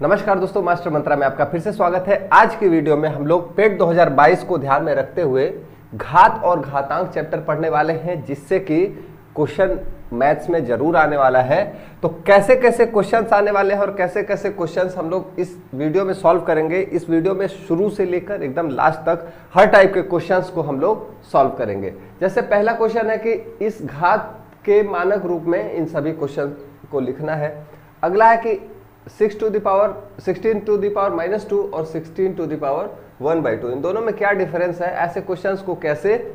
नमस्कार दोस्तों, मास्टर मंत्रा में आपका फिर से स्वागत है। आज की वीडियो में हम लोग पेट 2022 को ध्यान में रखते हुए घात और घातांक चैप्टर पढ़ने वाले हैं, जिससे कि क्वेश्चन मैथ्स में जरूर आने वाला है। तो कैसे कैसे क्वेश्चंस आने वाले हैं और कैसे कैसे क्वेश्चंस हम लोग इस वीडियो में सॉल्व करेंगे। इस वीडियो में शुरू से लेकर एकदम लास्ट तक हर टाइप के क्वेश्चंस को हम लोग सॉल्व करेंगे। जैसे पहला क्वेश्चन है कि इस घात के मानक रूप में इन सभी क्वेश्चन को लिखना है। अगला है कि 16 टू द पावर -2 और 16 टू द पावर 1/2 इन दोनों में क्या डिफरेंस है, ऐसे क्वेश्चंस को कैसे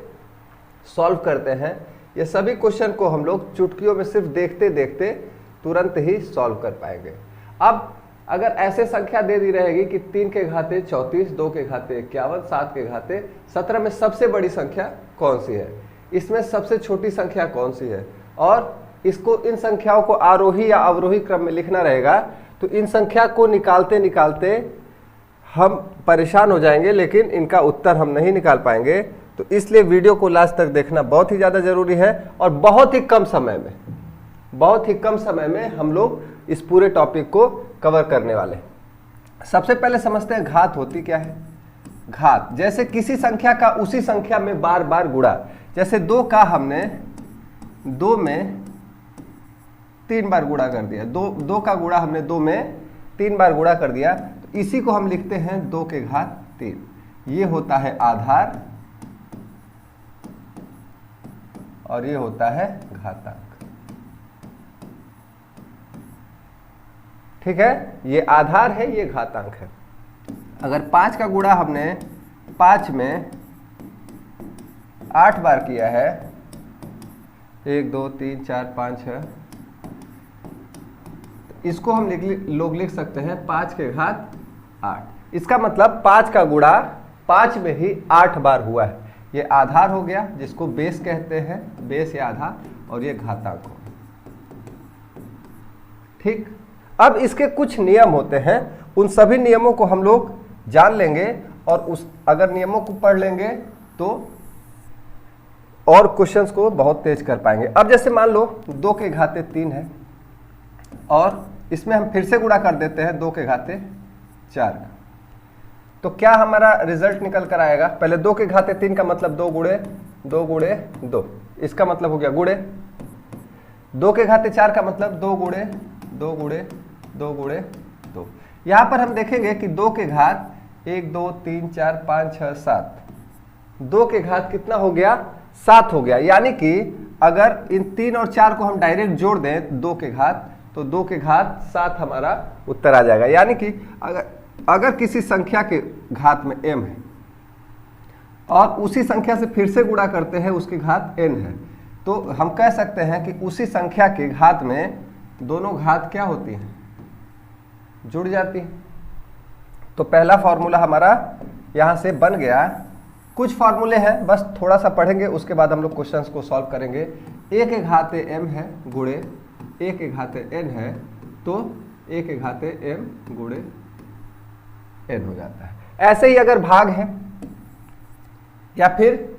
सॉल्व करते हैं, ये सभी क्वेश्चन को हम लोग चुटकियों में सिर्फ देखते देखते तुरंत ही सॉल्व कर पाएंगे। अब अगर ऐसे संख्या दे दी रहेगी कि 3 के घाते 34, 2 के घाते 51, 7 के घाते 17 में सबसे बड़ी संख्या कौन सी है, इसमें सबसे छोटी संख्या कौन सी है, और इसको इन संख्याओं को आरोही या अवरोही क्रम में लिखना रहेगा, तो इन संख्या को निकालते निकालते हम परेशान हो जाएंगे, लेकिन इनका उत्तर हम नहीं निकाल पाएंगे। तो इसलिए वीडियो को लास्ट तक देखना बहुत ही ज़्यादा जरूरी है और बहुत ही कम समय में हम लोग इस पूरे टॉपिक को कवर करने वाले हैं। सबसे पहले समझते हैं घात होती क्या है। घात जैसे किसी संख्या का उसी संख्या में बार बार गुणा, जैसे 2 का हमने 2 में 3 बार गुणा कर दिया, 2 का गुणा हमने 2 में 3 बार गुणा कर दिया, तो इसी को हम लिखते हैं 2 के घात 3। ये होता है आधार और ये होता है घातांक। ठीक है, ये आधार है, ये घातांक है। अगर 5 का गुणा हमने 5 में 8 बार किया है, 1 2 3 4 5 है, इसको हम लोग लिख सकते हैं 5 के घात 8। इसका मतलब 5 का गुणा 5 में ही 8 बार हुआ है। ये आधार हो गया, जिसको बेस कहते हैं, बेस या आधार, और ये घातांक हो। ठीक, अब इसके कुछ नियम होते हैं, उन सभी नियमों को हम लोग जान लेंगे और अगर नियमों को पढ़ लेंगे तो और क्वेश्चंस को बहुत तेज कर पाएंगे। अब जैसे मान लो 2 के घाते 3 है और इसमें हम फिर से गुणा कर देते हैं 2 के घाते 4 का, तो क्या हमारा रिजल्ट निकल कर आएगा। पहले 2 के घाते 3 का मतलब 2 गुणे 2, इसका मतलब हो गया गुणे। 2 के घाते 4 का मतलब 2 गुणे 2। यहां पर हम देखेंगे कि 2 के घात 1 2 3 4 5 6 7, 2 के घात कितना हो गया, 7 हो गया। यानी कि अगर इन 3 और 4 को हम डायरेक्ट जोड़ दें 2 के घात, तो 2 के घात 7 हमारा उत्तर आ जाएगा। यानी कि अगर किसी संख्या के घात में m है और उसी संख्या से फिर से गुणा करते हैं, उसकी घात n है, तो हम कह सकते हैं कि उसी संख्या के घात में दोनों घात क्या होती हैं, जुड़ जाती हैं। तो पहला फॉर्मूला हमारा यहां से बन गया। कुछ फॉर्मूले हैं, बस थोड़ा सा पढ़ेंगे, उसके बाद हम लोग क्वेश्चंस को सॉल्व करेंगे। a के घाते m है गुणे a के घाते n है, तो a के घाते m गुणे n हो जाता है। ऐसे ही अगर भाग है या फिर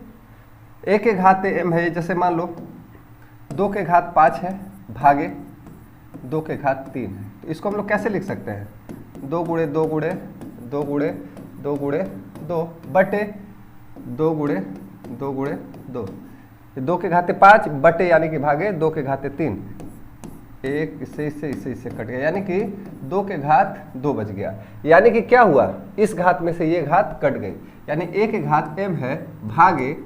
a के घाते m है, जैसे मान लो 2 के घात 5 है भागे 2 के घात 3 है, तो इसको हम लोग कैसे लिख सकते हैं, 2 गुणे 2 गुणे 2 गुणे 2 गुणे 2 बटे 2 गुणे 2 गुणे 2, 2 के घाते 5 बटे यानी कि भागे 2 के घाते 3, एक इससे कट गया, यानी कि 2 के घात 2 बच गया। यानी कि क्या हुआ, इस घात में से ये घात कट गई, यानी a के घात m है भागे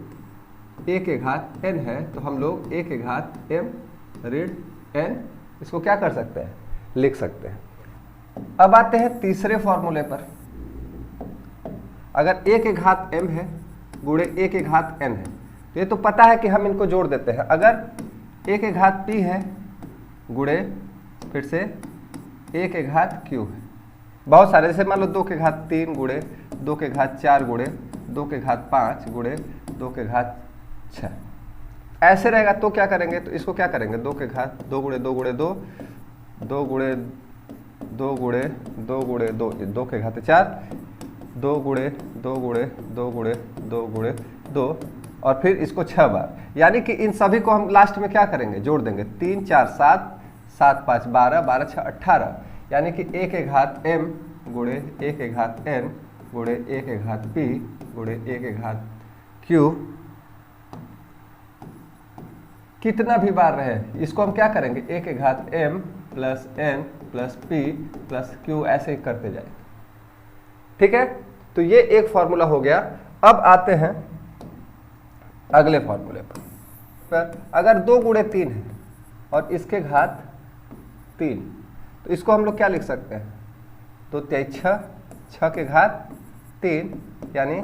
a के घात n है, तो हम लोग a के घात m ऋण n इसको क्या कर सकते हैं, लिख सकते हैं। अब आते हैं तीसरे फॉर्मूले पर। अगर a के घात m है गुणे a के घात n है, तो ये तो पता है कि हम इनको जोड़ देते हैं। अगर a के घात p है गुणे फिर से a के घात q है, बहुत सारे, जैसे मान लो 2 के घात 3 गुणे 2 के घात 4 गुणे 2 के घात 5 गुणे 2 के घात 6, ऐसे रहेगा। तो क्या करेंगे, तो इसको क्या करेंगे, 2 के घात 2 गुणे 2 गुणे 2 2 गुणे 2 गुणे 2 गुणे 2 2 के घाते 4 2 गुणे 2 गुणे 2 गुणे 2 गुणे 2 और फिर इसको 6 बार, यानी कि इन सभी को हम लास्ट में क्या करेंगे, जोड़ देंगे। 3 4 7 7 5 12 12 6 18, यानी कि a के घात m गुणे a के घात n गुणे a के घात p गुणे a के घात q कितना भी बार रहे इसको हम क्या करेंगे a के घात m plus n plus p plus q ऐसे ही करते जाए। ठीक है, तो ये एक फॉर्मूला हो गया। अब आते हैं अगले फॉर्मूले पर अगर 2 गुणे 3 है और इसके घात 3, तो इसको हम लोग क्या लिख सकते हैं, 2 तेईस 6, 6 के घात 3 यानी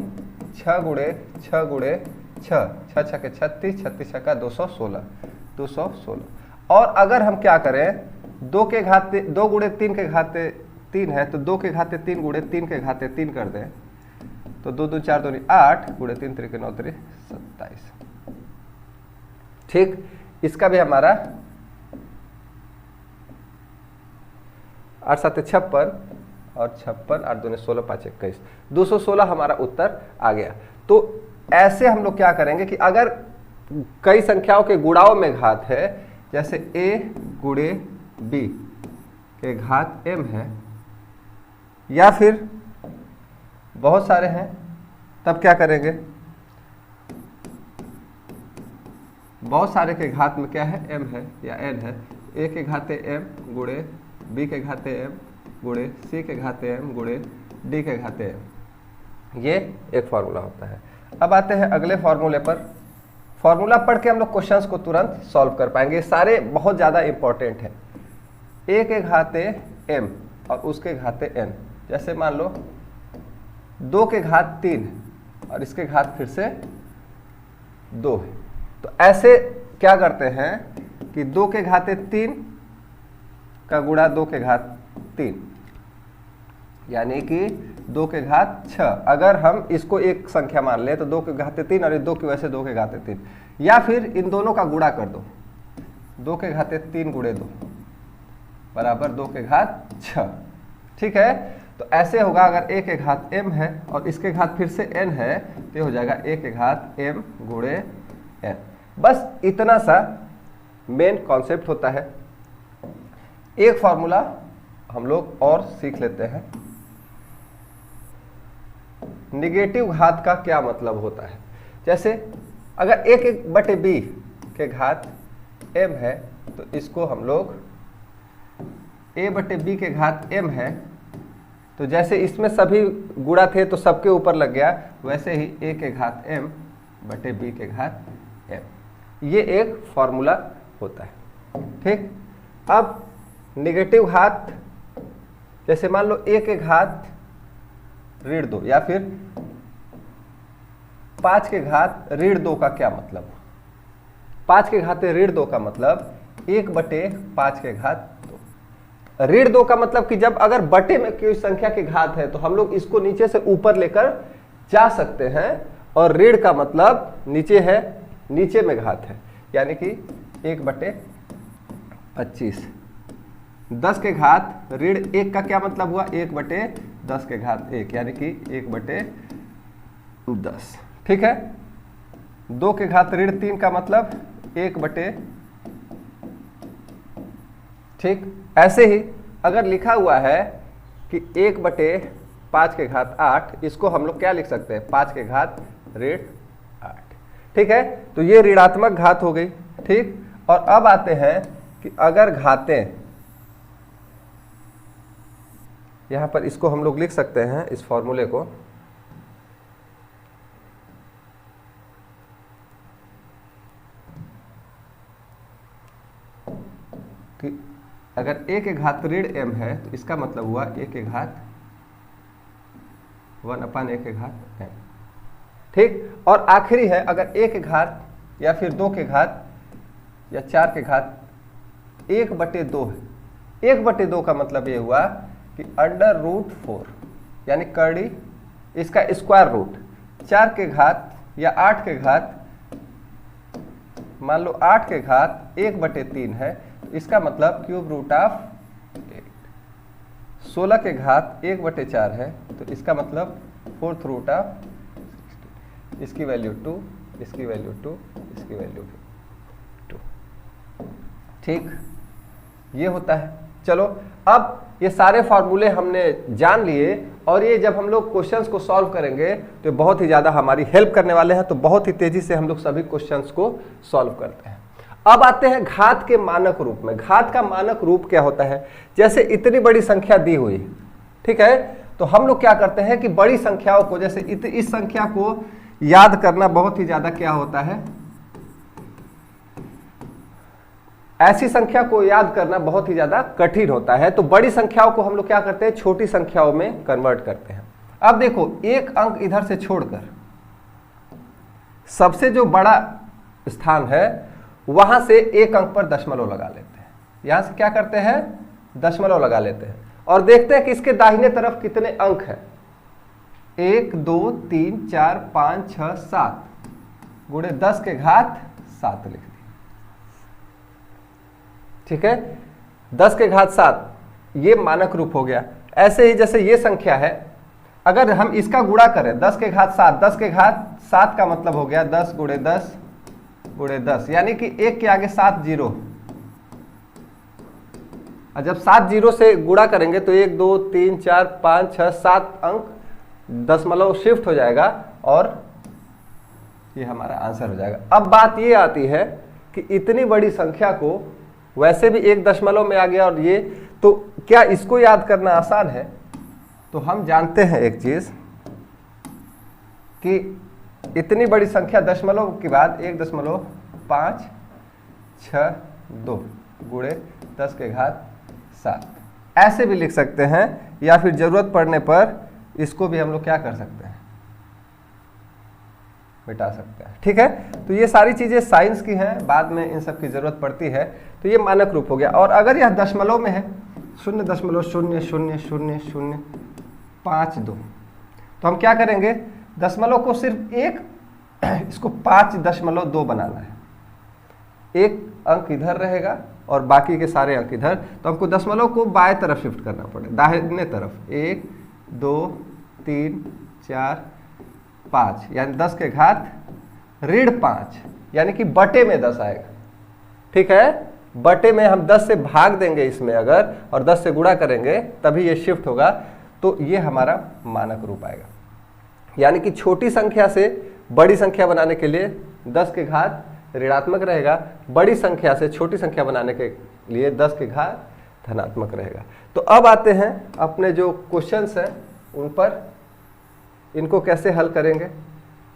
6 गुणे 6 गुणे 6, 6 6 के 36, 36 6 का 216। और अगर हम क्या करें 2 गुणे 3 के घाते 3 है तो 2 के घाते 3 गुणे 3 के घाते 3 कर दें तो 2 2 4 2 8 गुणे 3 3 के 9 3 27। ठीक, इसका भी हमारा 8 7 56 और 56 8 2 16 5 21 216 हमारा उत्तर आ गया। तो ऐसे हम लोग क्या करेंगे कि अगर कई संख्याओं के गुणाओं में घात है, जैसे a गुणे b के घात m है या फिर बहुत सारे हैं, तब क्या करेंगे, बहुत सारे के घात में क्या है m है या n है, a के घाते m गुणे b के घाते m गुणे c के घाते m गुणे d के घाते m, ये एक फॉर्मूला होता है। अब आते हैं अगले फॉर्मूले पर। फॉर्मूला पढ़ के हम लोग क्वेश्चंस को तुरंत सॉल्व कर पाएंगे, सारे बहुत ज़्यादा इंपॉर्टेंट हैं। a के घाते m और उसके घाते n, जैसे मान लो 2 के घात 3 और इसके घात फिर से 2 है, तो ऐसे क्या करते हैं कि 2 के घाते 3 का गुणा 2 के घात 3 यानी कि 2 के घात 6। अगर हम इसको एक संख्या मान ले तो 2 के घाते 3 और ये 2 की वजह से 2 के घाते 3, या फिर इन दोनों का गुणा कर दो, 2 के घाते 3 गुणे 2 बराबर 2 के घात 6। ठीक है, तो ऐसे होगा अगर a के घात m है और इसके घात फिर से n है तो हो जाएगा a के घात m गुणे n। बस इतना सा मेन कॉन्सेप्ट होता है। एक फॉर्मूला हम लोग और सीख लेते हैं, निगेटिव घात का क्या मतलब होता है। जैसे अगर a के बटे b के घात m है तो इसको हम लोग a बटे b के घात m है, तो जैसे इसमें सभी गुणा थे तो सबके ऊपर लग गया, वैसे ही a के घात m बटे b के घात m, ये एक फॉर्मूला होता है। ठीक, अब निगेटिव घात, जैसे मान लो a के घात ऋण 2 या फिर 5 के घात ऋण 2 का क्या मतलब, 5 के घाते ऋण 2 का मतलब 1 बटे 5 के घात 2। ऋण 2 का मतलब कि जब अगर बटे में कोई संख्या के घात है तो हम लोग इसको नीचे से ऊपर लेकर जा सकते हैं, और ऋण का मतलब नीचे है, नीचे में घात है, यानी कि 1 बटे 25। 10 के घात ऋण 1 का क्या मतलब हुआ, 1 बटे 10 के घात 1 यानी कि 1 बटे 10। ठीक है, 2 के घात ऋण 3 का मतलब 1 बटे, ठीक, ऐसे ही अगर लिखा हुआ है कि 1 बटे 5 के घात 8, इसको हम लोग क्या लिख सकते हैं, 5 के घात ऋण 8। ठीक है, तो ये ऋणात्मक घात हो गई। ठीक, और अब आते हैं कि अगर घातें, यहां पर इसको हम लोग लिख सकते हैं इस फॉर्मूले को, कि अगर a के घात ऋण m है तो इसका मतलब हुआ a के घात 1/a के घात m। ठीक, और आखिरी है अगर a के घात या फिर 2 के घात या 4 के घात 1 बटे 2 है। 1 बटे 2 का मतलब ये हुआ कि √4 यानी कड़ी इसका स्क्वायर रूट, 4 के घात या 8 के घात, मान लो 8 के घात 1 बटे 3 है, इसका मतलब क्यूब रूट ऑफ 8। 16 के घात 1 बटे 4 है तो इसका मतलब 4th रूट ऑफ 16, इसकी वैल्यू 2, इसकी वैल्यू 2, इसकी वैल्यू 2। ठीक, ये होता है। चलो अब ये सारे फार्मूले हमने जान लिए और ये जब हम लोग क्वेश्चंस को सॉल्व करेंगे तो बहुत ही ज़्यादा हमारी हेल्प करने वाले हैं। तो बहुत ही तेज़ी से हम लोग सभी क्वेश्चंस को सॉल्व करते हैं। अब आते हैं घात के मानक रूप में। घात का मानक रूप क्या होता है? जैसे इतनी बड़ी संख्या दी हुई, ठीक है, तो हम लोग क्या करते हैं कि बड़ी संख्याओं को, जैसे इस संख्या को याद करना बहुत ही ज़्यादा क्या होता है, ऐसी संख्या को याद करना बहुत ही ज्यादा कठिन होता है। तो बड़ी संख्याओं को हम लोग क्या करते हैं, छोटी संख्याओं में कन्वर्ट करते हैं। अब देखो, एक अंक इधर से छोड़कर सबसे जो बड़ा स्थान है वहां से एक अंक पर दशमलव लगा लेते हैं। यहां से क्या करते हैं, दशमलव लगा लेते हैं और देखते हैं कि इसके दाहिने तरफ कितने अंक हैं। 1 2 3 4 5 6 7 गुणे 10 के घात 7 लिख दिया, ठीक है, 10 के घात 7 ये मानक रूप हो गया। ऐसे ही जैसे ये संख्या है, अगर हम इसका गुणा करें 10 के घात 7, 10 के घात 7 का मतलब हो गया 10 गुणे 10 गुणे 10, यानी कि एक के आगे 7 जीरो। और जब 7 जीरो से गुणा करेंगे तो 1 2 3 4 5 6 7 अंक दशमलव शिफ्ट हो जाएगा और ये हमारा आंसर हो जाएगा। अब बात ये आती है कि इतनी बड़ी संख्या को, वैसे भी एक दशमलव में आ गया और ये, तो क्या इसको याद करना आसान है? तो हम जानते हैं एक चीज कि इतनी बड़ी संख्या दशमलव के बाद 1.562 गुणे 10 के घात 7 ऐसे भी लिख सकते हैं, या फिर जरूरत पड़ने पर इसको भी हम लोग क्या कर सकते हैं, मिटा सकते हैं, ठीक है। तो ये सारी चीजें साइंस की हैं, बाद में इन सब की जरूरत पड़ती है। तो ये मानक रूप हो गया। और अगर यह दशमलव में है 0.000052, तो हम क्या करेंगे, दशमलव को सिर्फ एक, इसको 5.2 बनाना है। एक अंक इधर रहेगा और बाकी के सारे अंक इधर, तो हमको दशमलव को बाएं तरफ शिफ्ट करना पड़ेगा, दाहिने तरफ। 1 2 3 4 5, यानी 10 के घात ऋण 5, यानी कि बटे में 10 आएगा, ठीक है। बटे में हम 10 से भाग देंगे इसमें अगर, और 10 से गुणा करेंगे तभी ये शिफ्ट होगा। तो ये हमारा मानक रूप आएगा। यानी कि छोटी संख्या से बड़ी संख्या बनाने के लिए 10 के घात ऋणात्मक रहेगा, बड़ी संख्या से छोटी संख्या बनाने के लिए 10 के घात धनात्मक रहेगा। तो अब आते हैं अपने जो क्वेश्चंस हैं उन पर, इनको कैसे हल करेंगे।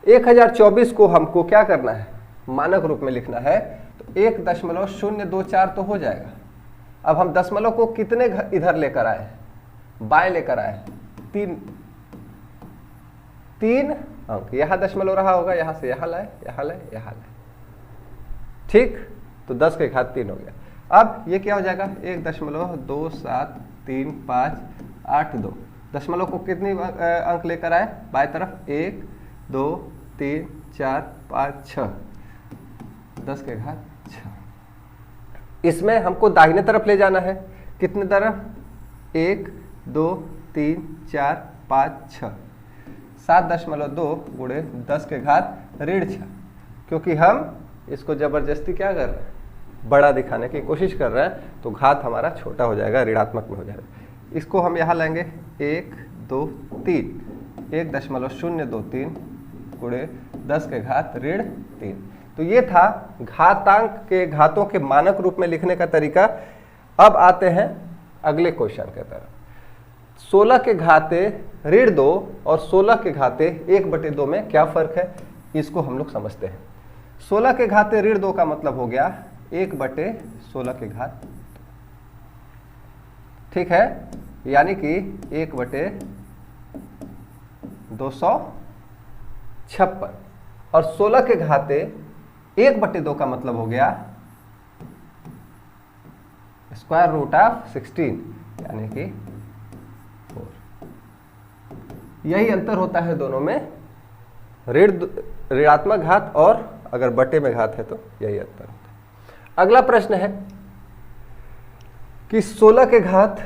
1024 को हमको क्या करना है, मानक रूप में लिखना है। तो 1.024 तो हो जाएगा। अब हम दशमलव को कितने इधर लेकर आए, बाएं लेकर आए, 3 अंक। यहां दशमलव रहा होगा, यहां से यहां लाए, यहां लाए, यहां लाए, ठीक। तो 10 के घात 3 हो गया। अब ये क्या हो जाएगा, 1.273582। दशमलव को कितनी अंक लेकर आए, बाएं तरफ, 1 2 3 4 5 6, 10 के घात 6। इसमें हमको दाहिने तरफ ले जाना है, कितने तरफ, 1 2 3 4 5 6, 7.2 गुणे 10 के घात ऋण 6, क्योंकि हम इसको जबरदस्ती क्या कर रहे हैं, बड़ा दिखाने की कोशिश कर रहे हैं, तो घात हमारा छोटा हो जाएगा, ऋणात्मक में हो जाएगा। इसको हम यहाँ लेंगे 1 2 3, 1.023 गुणे 10 के घात ऋण 3। तो ये था घातांक के घातों के मानक रूप में लिखने का तरीका। अब आते हैं अगले क्वेश्चन की तरफ। 16 के घाते ऋण 2 और 16 के घाते 1/2 में क्या फर्क है, इसको हम लोग समझते हैं। 16 के घाते ऋण 2 का मतलब हो गया 1/16 के घात, ठीक है, यानी कि 1/256। और 16 के घाते 1/2 का मतलब हो गया √16, यानी कि 4। यही अंतर होता है दोनों में, ऋणात्मक घात और अगर बटे में घात है तो यही अंतर होता है। अगला प्रश्न है कि 16 के घात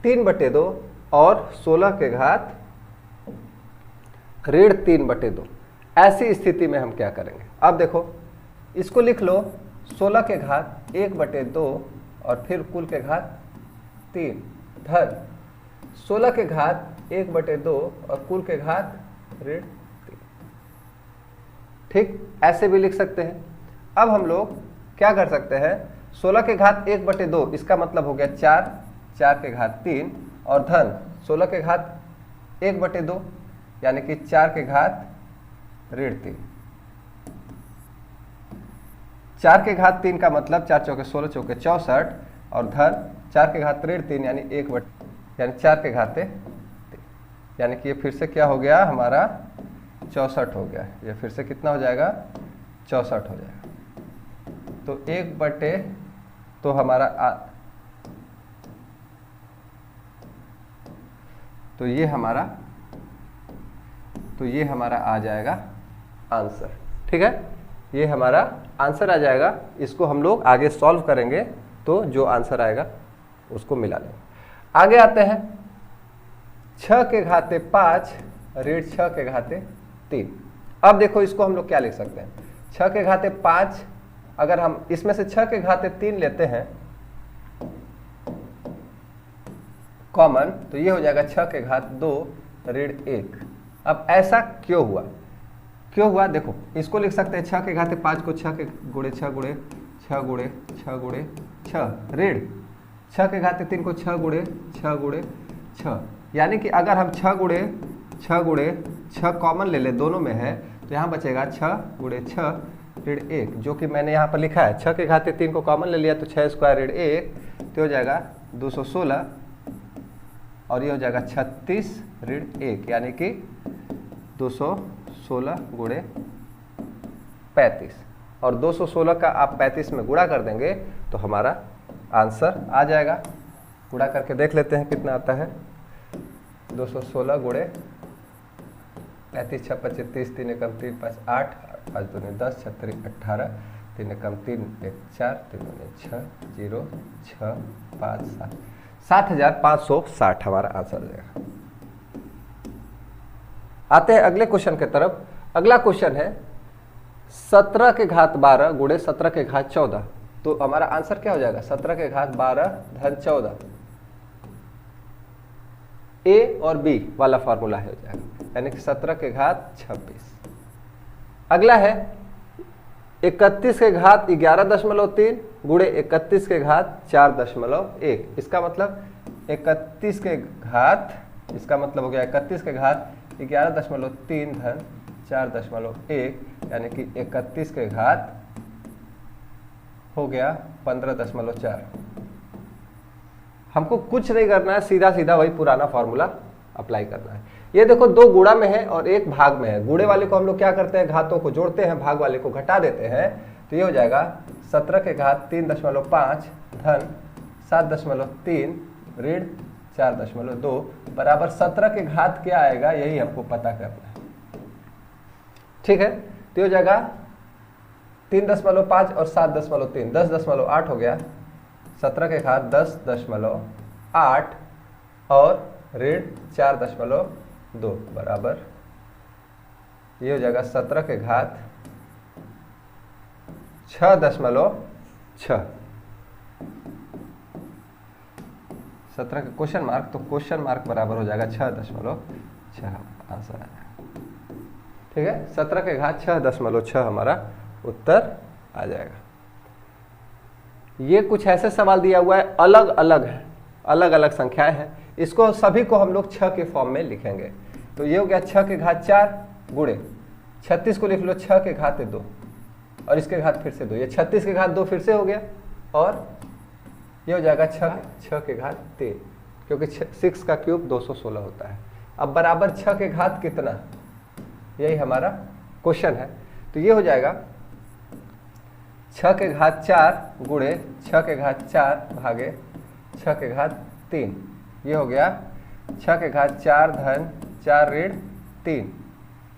3/2 और 16 के घात ऋण 3/2, ऐसी स्थिति में हम क्या करेंगे। अब देखो, इसको लिख लो 16 के घात 1/2 और फिर कुल के घात 3, धन 16 के घात 1/2 और कुल के घात ऋण 3। ठीक, ऐसे भी लिख सकते हैं। अब हम लोग क्या कर सकते हैं, 16 के घात 1/2 इसका मतलब हो गया 4, 4 के घात 3 और धन 16 के घात 1/2 यानी कि 4 के घात ऋण 3। 4 के घात 3 का मतलब 4 चौके 16 चौके 64 और धन 4 के घात ऋण 3 यानी 1 यानी 4 के घाते 3, यानी कि ये फिर से क्या हो गया हमारा 64 हो गया। ये फिर से कितना हो जाएगा 64 हो जाएगा। तो 1/, तो हमारा तो ये हमारा आ जाएगा आंसर। ठीक है, ये हमारा आंसर आ जाएगा। इसको हम लोग आगे सॉल्व करेंगे तो जो आंसर आएगा उसको मिला लेंगे। आगे आते हैं 6 के घाते 5 ऋण 6 के घाते 3। अब देखो इसको हम लोग क्या लिख सकते हैं, 6 के घाते 5, अगर हम इसमें से 6 के घाते 3 लेते हैं कॉमन, तो ये हो जाएगा 6 के घात 2 ऋण 1। अब ऐसा क्यों हुआ देखो, इसको लिख सकते हैं 6 के घाते 5 को 6 के गुणे 6 गुणे 6 गुणे 6 गुणे 6 ऋण 6 के घाते 3 को 6 गुणे 6 गुणे 6, यानी कि अगर हम 6 गुणे 6 कॉमन ले ले, दोनों में है, तो यहाँ बचेगा 6 गुणे 6 ऋण 1, जो कि मैंने यहाँ पर लिखा है। 6 के घाते 3 को कॉमन ले लिया तो 6 स्क्वायर ऋण 1, तो हो जाएगा 216 और ये हो जाएगा 36 ऋण 1, यानी कि 216 गुणे 35, और 216 का आप 35 में गुणा कर देंगे तो हमारा आंसर आ जाएगा। गुणा करके देख लेते हैं कितना आता है। 216 गुणे 35 6 25 30 3 एकम 3 5 8 5 दूनी 10 6 3 18 3 एकम 3 1 4 3 दूनी 6 0 6 5 7 7560 हमारा आंसर आ जाएगा। आते हैं अगले क्वेश्चन की तरफ। अगला क्वेश्चन है 17 के घात 12 गुणे 17 के घात 14, तो हमारा आंसर क्या हो जाएगा 17 के घात 12 धन 14। ए और बी वाला फॉर्मूला हो जाएगा, यानी कि 17 के घात 26। अगला है 31 के घात 11.3 गुणे 31 के घात 4.1। इसका मतलब 31 के घात, इसका मतलब हो गया 31 के घात 11.3 धन 4.1, यानी कि 31 के घात हो गया 15.4। हमको कुछ नहीं करना है, सीधा सीधा वही पुराना फॉर्मूला अप्लाई करना है। ये देखो 2 गुणा में है और 1 भाग में है। गुणे वाले को हम लोग क्या करते हैं, घातों को जोड़ते हैं, भाग वाले को घटा देते हैं, तो ये हो जाएगा 17 के घात 3.5 धन 7.3 ऋण 4.2 बराबर 17 के घात क्या आएगा, यही हमको पता करना है। ठीक है, तो हो जाएगा 3.5 और 7.3 10.8 हो गया। 17 के घात 10.8 और ऋण 4.2 बराबर ये हो जाएगा 17 के घात 6.6। 17 का क्वेश्चन मार्क, तो क्वेश्चन मार्क बराबर हो जाएगा 6.6 आंसर आ जाएगा। ठीक है, 17 के घात 6.6 हमारा उत्तर आ जाएगा। ये कुछ ऐसे सवाल दिया हुआ है, अलग अलग है, अलग अलग संख्याएं हैं, इसको सभी को हम लोग 6 के फॉर्म में लिखेंगे। तो ये हो गया 6 के घात 4 गुणे 36 को लिख लो 6 के घात 2 और इसके घात फिर से 2, ये 36 के घात 2 फिर से हो गया और ये हो जाएगा 6 के घात 3, क्योंकि 6 का क्यूब 216 होता है। अब बराबर 6 के घात कितना, यही हमारा क्वेश्चन है। तो ये हो जाएगा 6 के घात 4 गुणे 6 के घात 4 भागे 6 के घात 3, ये हो गया 6 के घात 4 धन 4 ऋण 3,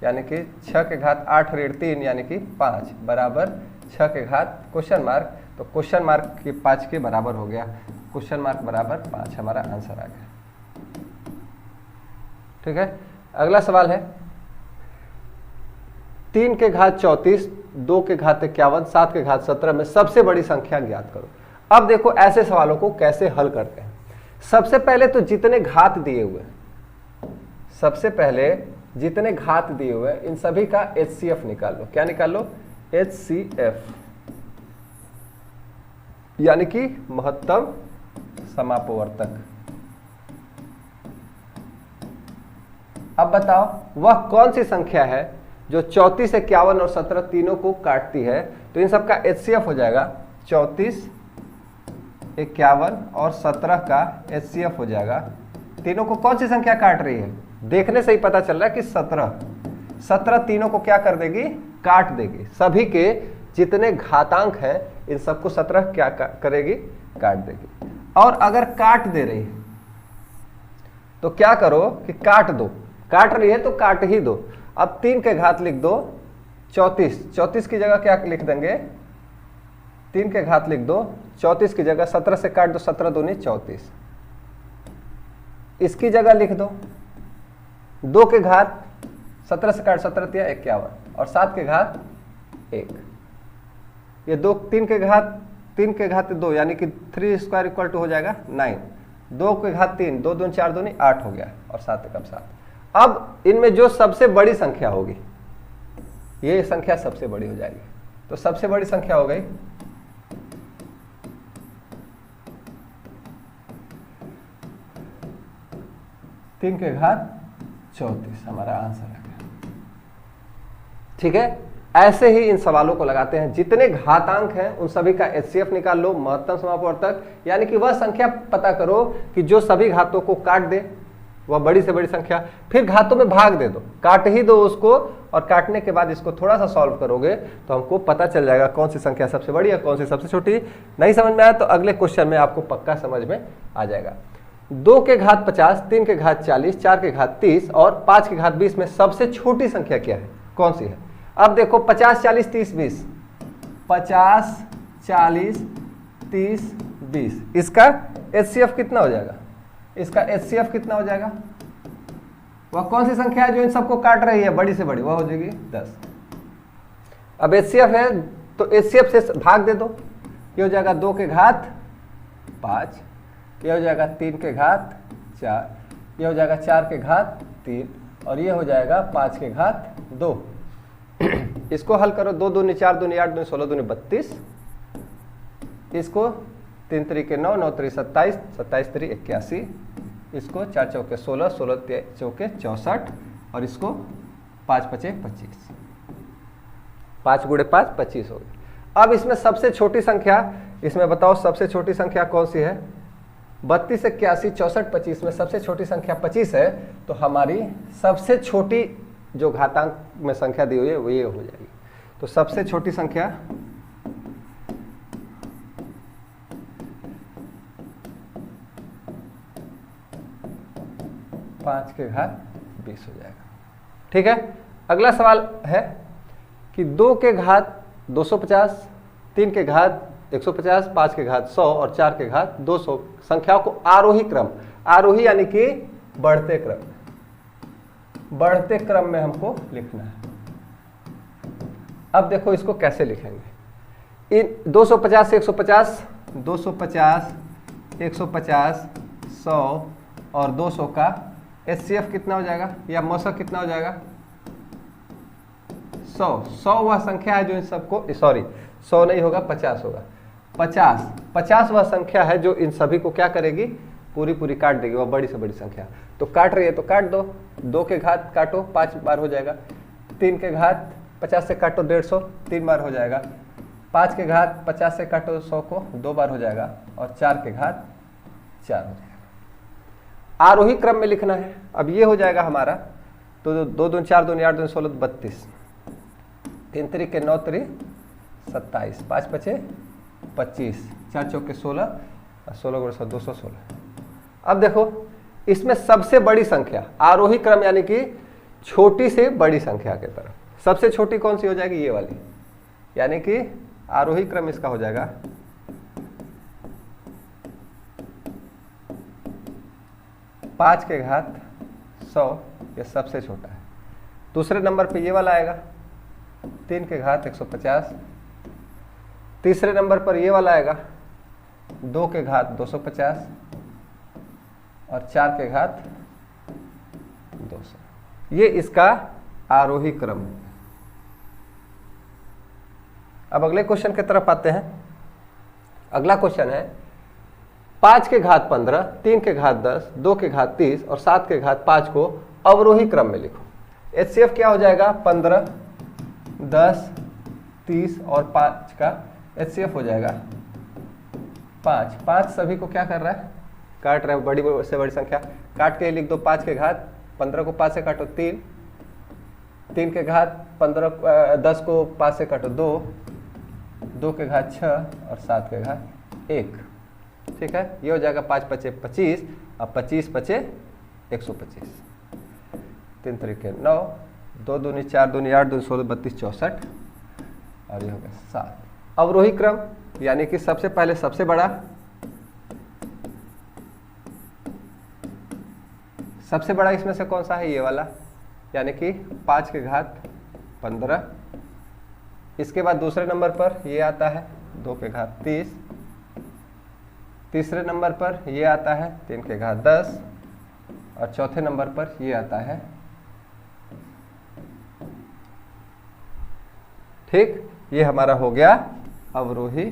यानी कि 6 के घात 8 ऋण 3 यानी कि 5 बराबर 6 के घात क्वेश्चन मार्क, तो क्वेश्चन मार्क के 5 के बराबर हो गया, क्वेश्चन मार्क बराबर 5 हमारा आंसर आ गया। ठीक है, अगला सवाल है 3 के घात 34 2 के घात 51 7 के घात 17 में सबसे बड़ी संख्या ज्ञात करो। अब देखो ऐसे सवालों को कैसे हल करते हैं। सबसे पहले तो जितने घात दिए हुए, सबसे पहले जितने घात दिए हुए इन सभी का HCF निकाल लो। क्या निकाल लो? HCF, यानी कि महत्तम समापवर्तक। अब बताओ वह कौन सी संख्या है जो 34, 51 और 17 तीनों को काटती है? तो इन सब का HCF हो जाएगा 34, 51 और 17 का HCF हो जाएगा। तीनों को कौन सी संख्या काट रही है? देखने से ही पता चल रहा है कि 17 तीनों को क्या कर देगी? काट देगी। सभी के जितने घातांक हैं इन सबको 17 क्या करेगी? काट देगी। और अगर काट दे रही है तो क्या करो कि काट दो। काट रही है तो काट ही दो। अब 3 के घात लिख दो 34 की जगह क्या लिख देंगे? 3 के घात लिख दो 34 की जगह 17 से काट दो, 17 दूनी 34। इसकी जगह लिख दो 2 के घात 17 से काट 17 दिया 51 और 7 के घात 1। ये 3 के घात 2 यानी कि 3 स्क्वायर इक्वल टू हो जाएगा 9। 2 के घात 3, 2 दूनी 4 दूनी 8 हो गया और 7 एकम 7। अब इनमें जो सबसे बड़ी संख्या होगी, ये संख्या सबसे बड़ी हो जाएगी। तो सबसे बड़ी संख्या हो गई 3 के घात 34 हमारा आंसर है। ठीक है, ऐसे ही इन सवालों को लगाते हैं। जितने घातांक हैं उन सभी का HCF निकाल लो, महत्तम समापवर्तक, यानी कि वह संख्या पता करो कि जो सभी घातों को काट दे, वह बड़ी से बड़ी संख्या। फिर घातों में भाग दे दो, काट ही दो उसको, और काटने के बाद इसको थोड़ा सा सॉल्व करोगे तो हमको पता चल जाएगा कौन सी संख्या सबसे बड़ी है, कौन सी सबसे छोटी। नहीं समझ में आया तो अगले क्वेश्चन में आपको पक्का समझ में आ जाएगा। 2 के घात 50, 3 के घात 40, 4 के घात 30 और 5 के घात 20 में सबसे छोटी संख्या क्या है? कौन सी है? अब देखो 50, 40, 30, 20, 50, 40, 30, 20, इसका HCF कितना हो जाएगा? इसका HCF कितना हो जाएगा? वह कौन सी संख्या है जो इन सबको काट रही है बड़ी से बड़ी? वह हो जाएगी 10। अब HCF है तो HCF से भाग दे दो। ये हो जाएगा 2 के घात 5, ये हो जाएगा 3 के घात 4, ये हो जाएगा 4 के घात 3 और ये हो जाएगा 5 के घात 2। इसको हल करो, 2 दूनी 4 दूनी 8 दूनी 16 दूनी 32। इसको 3 तरीके 9, 9 तरीके 27, 27 तरीके 81। इसको 4 चौके 16, 16 चौके 64 और इसको 5 पचे 25। 5 गुणे 5 25 हो गई। अब इसमें सबसे छोटी संख्या, इसमें बताओ सबसे छोटी संख्या कौन सी है? 32, 81, 64, 25 में सबसे छोटी संख्या 25 है। तो हमारी सबसे छोटी जो घातांक में संख्या दी हुई है वो ये हो जाएगी। तो सबसे छोटी संख्या 5 के घात 20 हो जाएगा। ठीक है, अगला सवाल है कि 2 के घात 250, 3 के घात 150, 5 के घात 100 और 4 के घात 200 संख्याओं को आरोही क्रम, आरोही यानी कि बढ़ते क्रम में हमको लिखना है। अब देखो इसको कैसे लिखेंगे। इन 250 से 150, 250, 150, 100 और 200 का HCF कितना हो जाएगा या मौसक कितना हो जाएगा? 100 वह संख्या है जो इन सबको, सॉरी 100 नहीं होगा 50 होगा। 50 वह संख्या है जो इन सभी को क्या करेगी? पूरी काट देगी, वह बड़ी से बड़ी संख्या। तो काट रही है तो काट दो। 2 के घात काटो 5 बार हो जाएगा। 3 के घात 50 से काटो 150, 3 बार हो जाएगा। 5 के घात 50 से काटो 100 को 2 बार हो जाएगा और 4 के घात 4 हो जाएगा। आरोही क्रम में लिखना है। अब ये हो जाएगा हमारा, तो 2 दूनी 4 दूनी 8 दूनी 16 32, 3 तरीके 9 तरीके 27, 5 पचे 25, 4 चौके 16 और 16 गुणे 100 216। अब देखो इसमें सबसे बड़ी संख्या आरोही क्रम यानी कि छोटी से बड़ी संख्या के तरफ सबसे छोटी कौन सी हो जाएगी? ये वाली, यानी कि आरोही क्रम इसका हो जाएगा 5 के घात 100, ये सबसे छोटा है। दूसरे नंबर पे ये वाला आएगा 3 के घात 150। तीसरे नंबर पर ये वाला आएगा 2 के घात 250। और 4 के घात 200। ये इसका आरोही क्रम है। अब अगले क्वेश्चन की तरफ आते हैं। अगला क्वेश्चन है 5 के घात 15, 3 के घात 10, 2 के घात 30 और 7 के घात 5 को अवरोही क्रम में लिखो। HCF क्या हो जाएगा? 15, 10, 30 और 5 का HCF हो जाएगा 5। 5 सभी को क्या कर रहा है? काट रहा है, बड़ी से बड़ी संख्या काट के लिख दो। 5 के घात 15 को 5 से काटो 3, 3 के घात 10 को 5 से काटो 2, 2 के घात 6 और 7 के घात 1। ठीक है, ये हो जाएगा 5 पचे 25। अब 25 पचे 125, 3 तरीके 9, 2 दूनी 4 दूनी 8 दूनी 16 32 64 और ये हो गया 7। अवरोही क्रम यानी कि सबसे पहले सबसे बड़ा, सबसे बड़ा इसमें से कौन सा है? ये वाला, यानी कि 5 के घात 15। इसके बाद दूसरे नंबर पर ये आता है 2 के घात 30। तीसरे नंबर पर ये आता है 3 के घात 10 और चौथे नंबर पर ये आता है। ठीक, ये हमारा हो गया अवरोही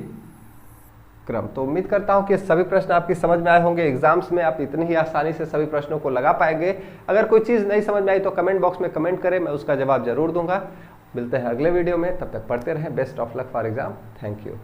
क्रम। तो उम्मीद करता हूं कि सभी प्रश्न आपकी समझ में आए होंगे। एग्जाम्स में आप इतनी ही आसानी से सभी प्रश्नों को लगा पाएंगे। अगर कोई चीज़ नहीं समझ में आई तो कमेंट बॉक्स में कमेंट करें, मैं उसका जवाब जरूर दूंगा। मिलते हैं अगले वीडियो में, तब तक पढ़ते रहें। Best of luck for exam. Thank you.